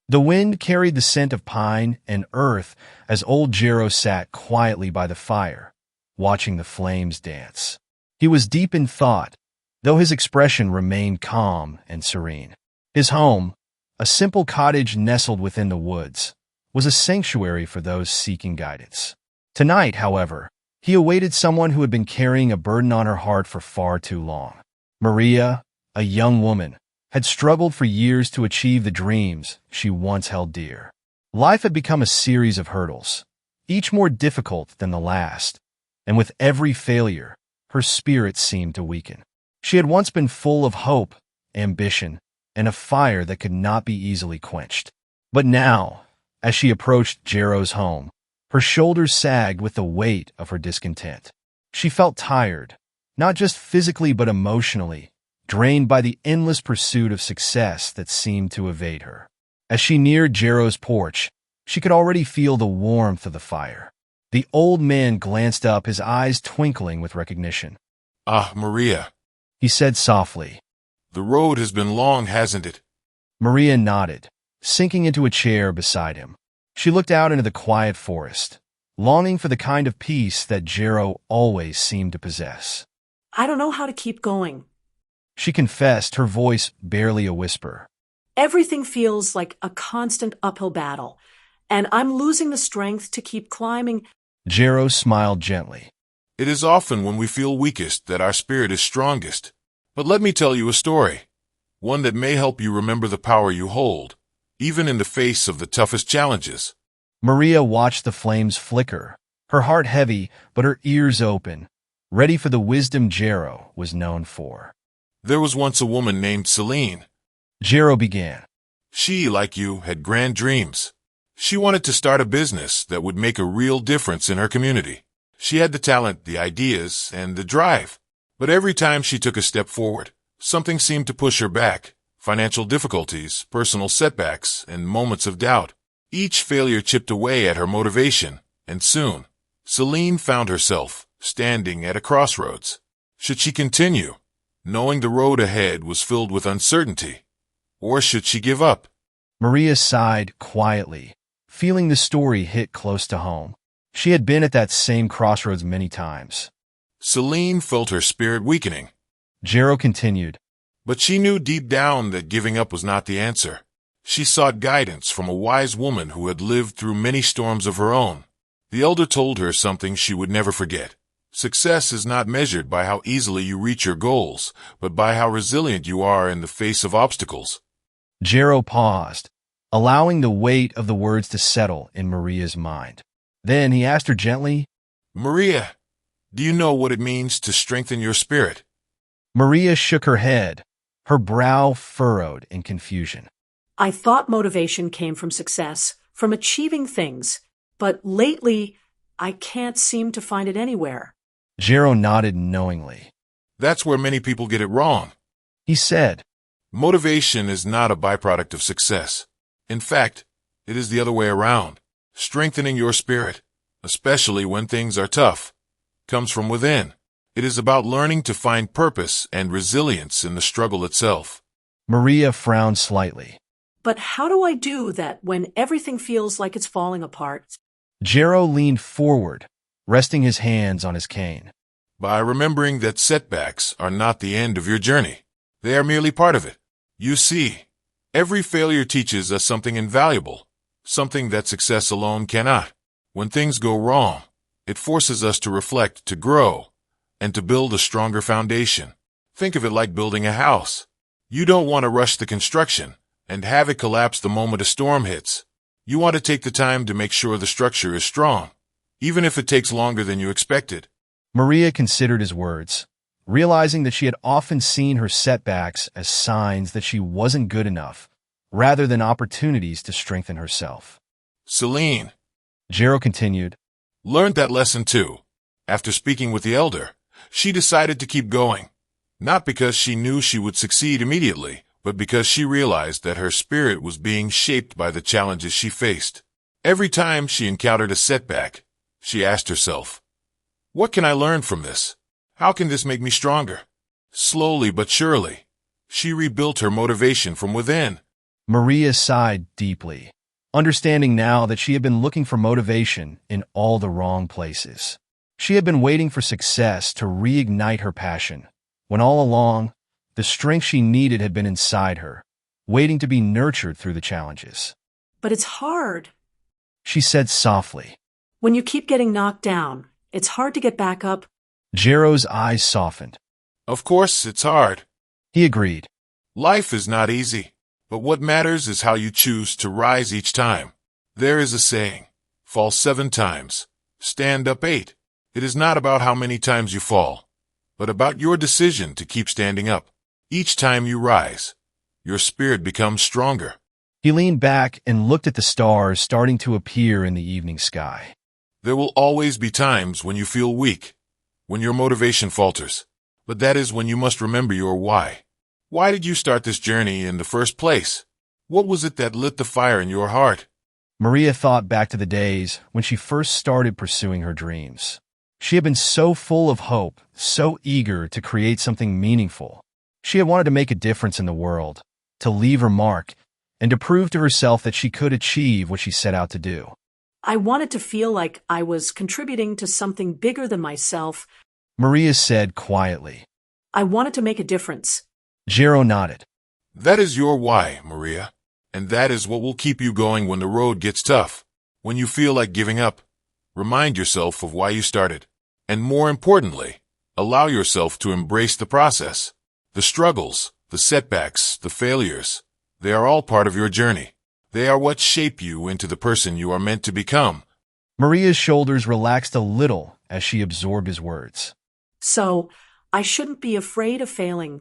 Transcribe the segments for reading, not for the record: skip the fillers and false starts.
The wind carried the scent of pine and earth as old Jero sat quietly by the fire, watching the flames dance. He was deep in thought, though his expression remained calm and serene. His home, a simple cottage nestled within the woods, was a sanctuary for those seeking guidance. Tonight, however, he awaited someone who had been carrying a burden on her heart for far too long. Maria, a young woman, had struggled for years to achieve the dreams she once held dear. Life had become a series of hurdles, each more difficult than the last, and with every failure, her spirit seemed to weaken. She had once been full of hope, ambition, and a fire that could not be easily quenched. But now, as she approached Jero's home, her shoulders sagged with the weight of her discontent. She felt tired, not just physically but emotionally, drained by the endless pursuit of success that seemed to evade her. As she neared Jero's porch, she could already feel the warmth of the fire. The old man glanced up, his eyes twinkling with recognition. "Ah, Maria," he said softly. "the road has been long, hasn't it?" Maria nodded, sinking into a chair beside him. She looked out into the quiet forest, longing for the kind of peace that Jero always seemed to possess. I don't know how to keep going. She confessed, her voice barely a whisper. Everything feels like a constant uphill battle, and I'm losing the strength to keep climbing. Jero smiled gently. "It is often when we feel weakest that our spirit is strongest. But let me tell you a story, one that may help you remember the power you hold, even in the face of the toughest challenges." Maria watched the flames flicker, her heart heavy but her ears open, ready for the wisdom Jero was known for. "There was once a woman named Celine. Jero began. She, like you, had grand dreams. She wanted to start a business that would make a real difference in her community. She had the talent, the ideas, and the drive. But every time she took a step forward, something seemed to push her back. Financial difficulties, personal setbacks, and moments of doubt. Each failure chipped away at her motivation, and soon, Celine found herself standing at a crossroads. Should she continue, knowing the road ahead was filled with uncertainty? Or should she give up? Maria sighed quietly, feeling the story hit close to home. She had been at that same crossroads many times. Celine felt her spirit weakening. Jero continued. But she knew deep down that giving up was not the answer. She sought guidance from a wise woman who had lived through many storms of her own. The elder told her something she would never forget. Success is not measured by how easily you reach your goals, but by how resilient you are in the face of obstacles. Jero paused, allowing the weight of the words to settle in Maria's mind. Then he asked her gently, "Maria, do you know what it means to strengthen your spirit?" Maria shook her head, her brow furrowed in confusion. I thought motivation came from success, from achieving things, but lately I can't seem to find it anywhere. Jero nodded knowingly. "That's where many people get it wrong," he said. "Motivation is not a byproduct of success. In fact, it is the other way around. Strengthening your spirit, especially when things are tough, comes from within. It is about learning to find purpose and resilience in the struggle itself." Maria frowned slightly. But how do I do that when everything feels like it's falling apart? Jero leaned forward, resting his hands on his cane. "By remembering that setbacks are not the end of your journey. They are merely part of it. You see, every failure teaches us something invaluable, something that success alone cannot. When things go wrong, it forces us to reflect, to grow, and to build a stronger foundation. Think of it like building a house. You don't want to rush the construction and have it collapse the moment a storm hits. You want to take the time to make sure the structure is strong, even if it takes longer than you expected." Maria considered his words, realizing that she had often seen her setbacks as signs that she wasn't good enough, rather than opportunities to strengthen herself. "Celine," Jero continued, "learned that lesson too. After speaking with the elder, she decided to keep going, not because she knew she would succeed immediately, but because she realized that her spirit was being shaped by the challenges she faced. Every time she encountered a setback, she asked herself, what can I learn from this? How can this make me stronger? Slowly but surely, she rebuilt her motivation from within. Maria sighed deeply, understanding now that she had been looking for motivation in all the wrong places. She had been waiting for success to reignite her passion, when all along, the strength she needed had been inside her, waiting to be nurtured through the challenges. But it's hard. She said softly. When you keep getting knocked down, it's hard to get back up. Jero's eyes softened. Of course, it's hard. He agreed. Life is not easy, but what matters is how you choose to rise each time. There is a saying, fall 7 times, stand up 8. It is not about how many times you fall, but about your decision to keep standing up. Each time you rise, your spirit becomes stronger. He leaned back and looked at the stars starting to appear in the evening sky. There will always be times when you feel weak, when your motivation falters, but that is when you must remember your why. Why did you start this journey in the first place? What was it that lit the fire in your heart? Maria thought back to the days when she first started pursuing her dreams. She had been so full of hope, so eager to create something meaningful. She had wanted to make a difference in the world, to leave her mark, and to prove to herself that she could achieve what she set out to do. I wanted to feel like I was contributing to something bigger than myself. Maria said quietly. I wanted to make a difference. Jero nodded. That is your why, Maria, and that is what will keep you going when the road gets tough. When you feel like giving up, remind yourself of why you started. And more importantly, allow yourself to embrace the process. The struggles, the setbacks, the failures, they are all part of your journey. They are what shape you into the person you are meant to become. Maria's shoulders relaxed a little as she absorbed his words. So, I shouldn't be afraid of failing.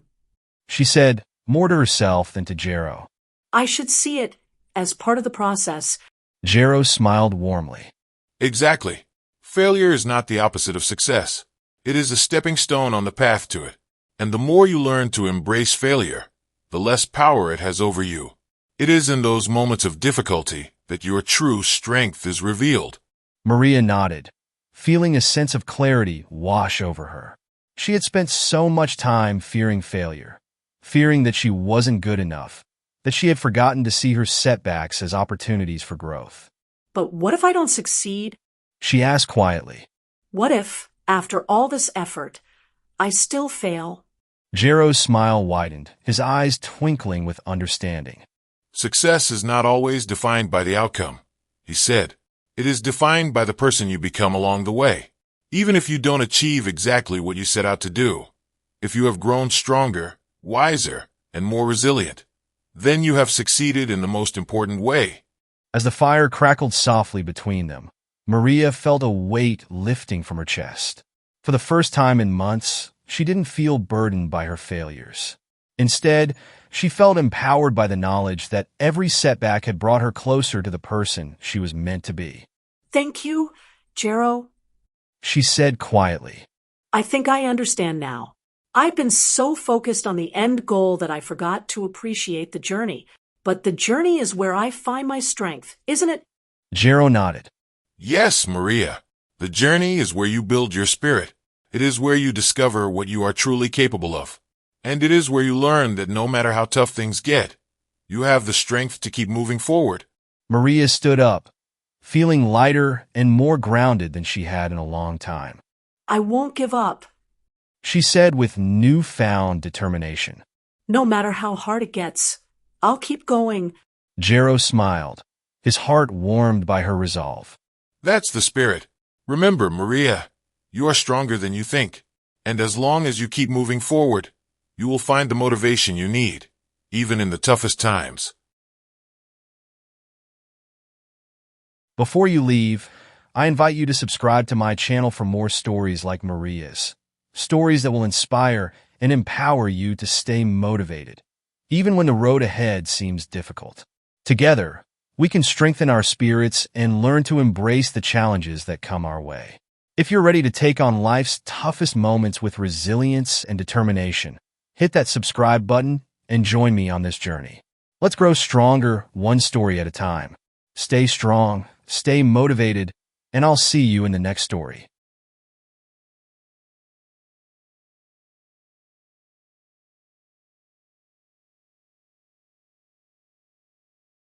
She said, more to herself than to Jero. I should see it as part of the process. Jero smiled warmly. Exactly. Failure is not the opposite of success. It is a stepping stone on the path to it. And the more you learn to embrace failure, the less power it has over you. It is in those moments of difficulty that your true strength is revealed. Maria nodded, feeling a sense of clarity wash over her. She had spent so much time fearing failure, fearing that she wasn't good enough, that she had forgotten to see her setbacks as opportunities for growth. But what if I don't succeed? She asked quietly. What if, after all this effort, I still fail? Jero's smile widened, his eyes twinkling with understanding. Success is not always defined by the outcome, he said. It is defined by the person you become along the way. Even if you don't achieve exactly what you set out to do, if you have grown stronger, wiser, and more resilient, then you have succeeded in the most important way. As the fire crackled softly between them, Maria felt a weight lifting from her chest. For the first time in months, she didn't feel burdened by her failures. Instead, she felt empowered by the knowledge that every setback had brought her closer to the person she was meant to be. Thank you, Jero. She said quietly. I think I understand now. I've been so focused on the end goal that I forgot to appreciate the journey. But the journey is where I find my strength, isn't it? Jero nodded. Yes, Maria. The journey is where you build your spirit. It is where you discover what you are truly capable of. And it is where you learn that no matter how tough things get, you have the strength to keep moving forward. Maria stood up, feeling lighter and more grounded than she had in a long time. I won't give up. She said with newfound determination. No matter how hard it gets, I'll keep going. Jero smiled, his heart warmed by her resolve. That's the spirit. Remember, Maria, you are stronger than you think. And as long as you keep moving forward, you will find the motivation you need, even in the toughest times. Before you leave, I invite you to subscribe to my channel for more stories like Maria's. Stories that will inspire and empower you to stay motivated, even when the road ahead seems difficult. Together, we can strengthen our spirits and learn to embrace the challenges that come our way. If you're ready to take on life's toughest moments with resilience and determination, hit that subscribe button and join me on this journey. Let's grow stronger, one story at a time. Stay strong, stay motivated, and I'll see you in the next story.